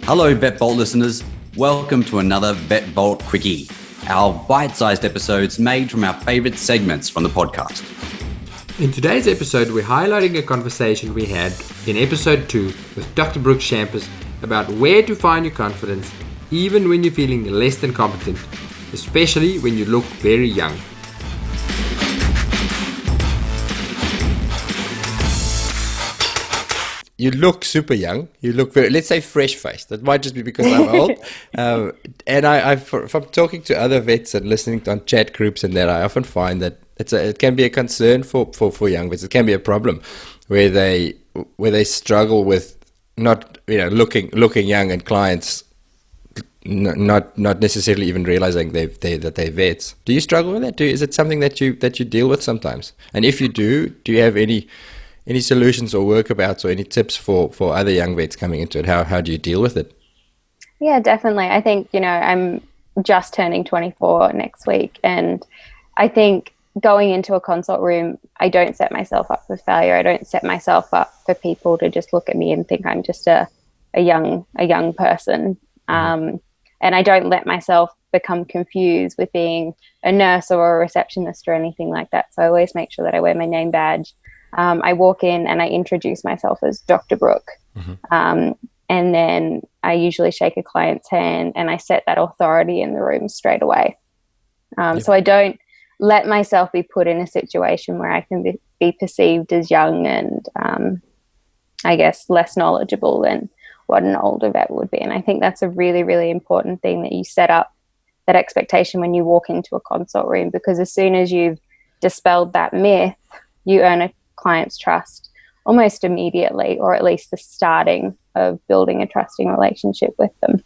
Hello, Vet Vault listeners. Welcome to another Vet Vault Quickie, our bite-sized episodes made from our favorite segments from the podcast. In today's episode, we're highlighting a conversation we had in episode 2 with Dr. Brooke Schampers about where to find your confidence, even when you're feeling less than competent, especially when you look very young. You look super young. You look very, let's say, fresh-faced. That might just be because I'm old. And from talking to other vets and listening on chat groups and that, I often find that it can be a concern for young vets. It can be a problem where they struggle with not looking young, and clients not necessarily even realizing that they're vets. Do you struggle with that? Is it something that you deal with sometimes? And if you do you have any solutions or workabouts or any tips for other young vets coming into it? How do you deal with it? Yeah, definitely. I think, I'm just turning 24 next week. And I think going into a consult room, I don't set myself up for failure. I don't set myself up for people to just look at me and think I'm just a young person. And I don't let myself become confused with being a nurse or a receptionist or anything like that. So I always make sure that I wear my name badge. I walk in and I introduce myself as Dr. Brooke. And then I usually shake a client's hand and I set that authority in the room straight away. So I don't let myself be put in a situation where I can be perceived as young and I guess less knowledgeable than what an older vet would be. And I think that's a really, really important thing, that you set up that expectation when you walk into a consult room, because as soon as you've dispelled that myth, you earn a client's trust almost immediately, or at least the starting of building a trusting relationship with them.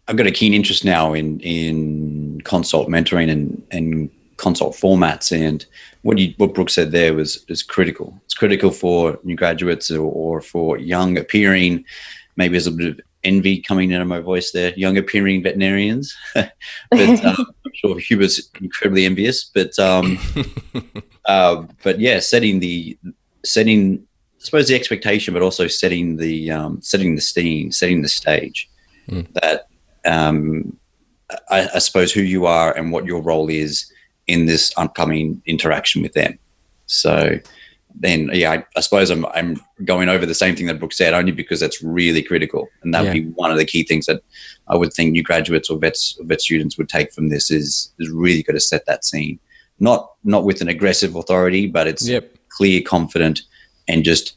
I've got a keen interest now in consult mentoring and consult formats, and what Brooke said there is critical. It's critical for new graduates or for young appearing, maybe there's a bit of envy coming out of my voice there, young appearing veterinarians. But I'm sure Hubert's incredibly envious. But yeah, setting the expectation, but also setting the scene, setting the stage. That I suppose who you are and what your role is in this upcoming interaction with them. So then, yeah, I suppose I'm going over the same thing that Brooke said, only because that's really critical, and that would be one of the key things that I would think new graduates or vet students would take from this is really got to set that scene, not with an aggressive authority, but it's clear, confident, and just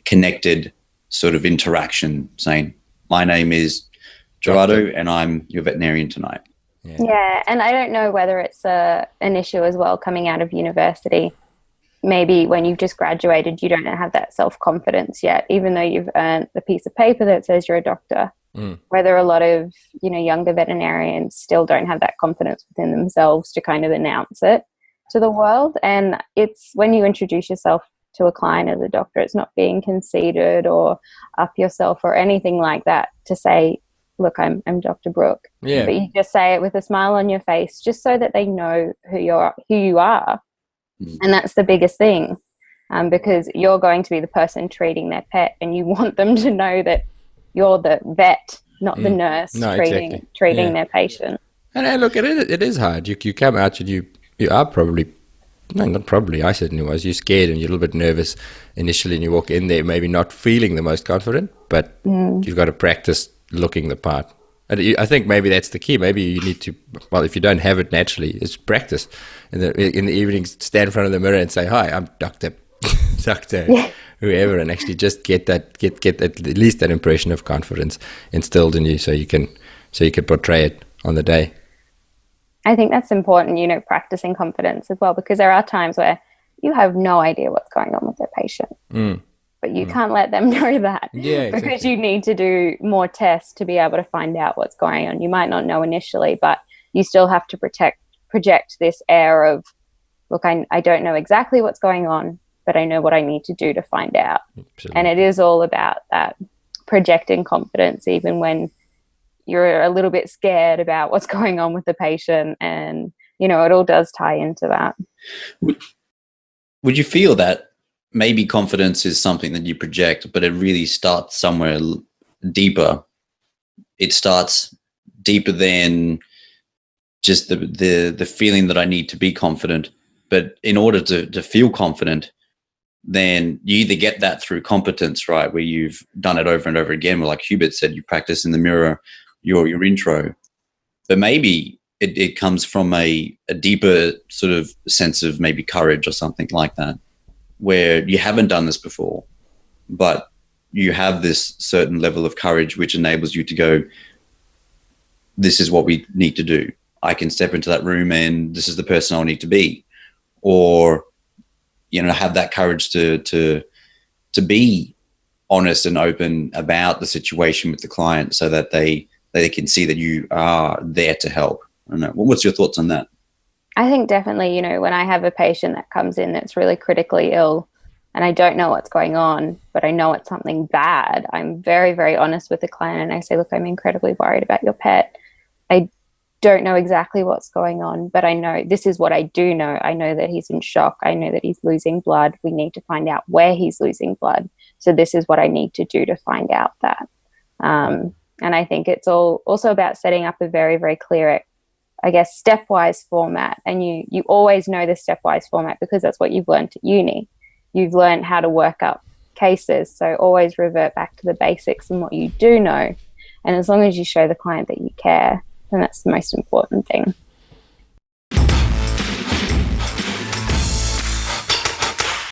connected sort of interaction, saying, "My name is Gerardo, and I'm your veterinarian tonight." Yeah, and I don't know whether it's an issue as well coming out of university. Maybe when you've just graduated, you don't have that self-confidence yet, even though you've earned the piece of paper that says you're a doctor. Whether a lot of, younger veterinarians still don't have that confidence within themselves to kind of announce it to the world. And it's when you introduce yourself to a client as a doctor, it's not being conceited or up yourself or anything like that to say, "Look, I'm Dr. Brooke." Yeah. But you just say it with a smile on your face, just so that they know who you are. And that's the biggest thing, because you're going to be the person treating their pet, and you want them to know that you're the vet, not the nurse treating their patient. And look, it is hard. You come out and you are probably, no, not probably, I certainly was. You're scared and you're a little bit nervous initially, and you walk in there maybe not feeling the most confident, but you've got to practice looking the part. And I think maybe that's the key. Maybe you need to, well, if you don't have it naturally, is practice. In the evenings, stand in front of the mirror and say, "Hi, I'm Dr. whoever," and actually just get at least that impression of confidence instilled in you, so you can portray it on the day. I think that's important, practicing confidence as well, because there are times where you have no idea what's going on with their patient. But you can't let them know that, because you need to do more tests to be able to find out what's going on. You might not know initially, but you still have to project this air of, "Look, I don't know exactly what's going on, but I know what I need to do to find out." Absolutely. And it is all about that projecting confidence, even when you're a little bit scared about what's going on with the patient. And, it all does tie into that. Would you feel that maybe confidence is something that you project, but it really starts somewhere deeper. It starts deeper than just the feeling that I need to be confident. But in order to feel confident, then you either get that through competence, right, where you've done it over and over again. Well, like Hubert said, you practice in the mirror your intro. But maybe it comes from a deeper sort of sense of maybe courage or something like that, where you haven't done this before, but you have this certain level of courage which enables you to go, this is what we need to do. I can step into that room and this is the person I'll need to be. Or, have that courage to be honest and open about the situation with the client so that they can see that you are there to help. I don't know. What's your thoughts on that? I think definitely, when I have a patient that comes in that's really critically ill and I don't know what's going on, but I know it's something bad, I'm very, very honest with the client and I say, look, I'm incredibly worried about your pet. I don't know exactly what's going on, but I know this is what I do know. I know that he's in shock. I know that he's losing blood. We need to find out where he's losing blood. So this is what I need to do to find out that. And I think it's also about setting up a very, very clear, I guess, stepwise format. And you always know the stepwise format because that's what you've learned at uni. You've learned how to work up cases. So always revert back to the basics and what you do know. And as long as you show the client that you care, then that's the most important thing.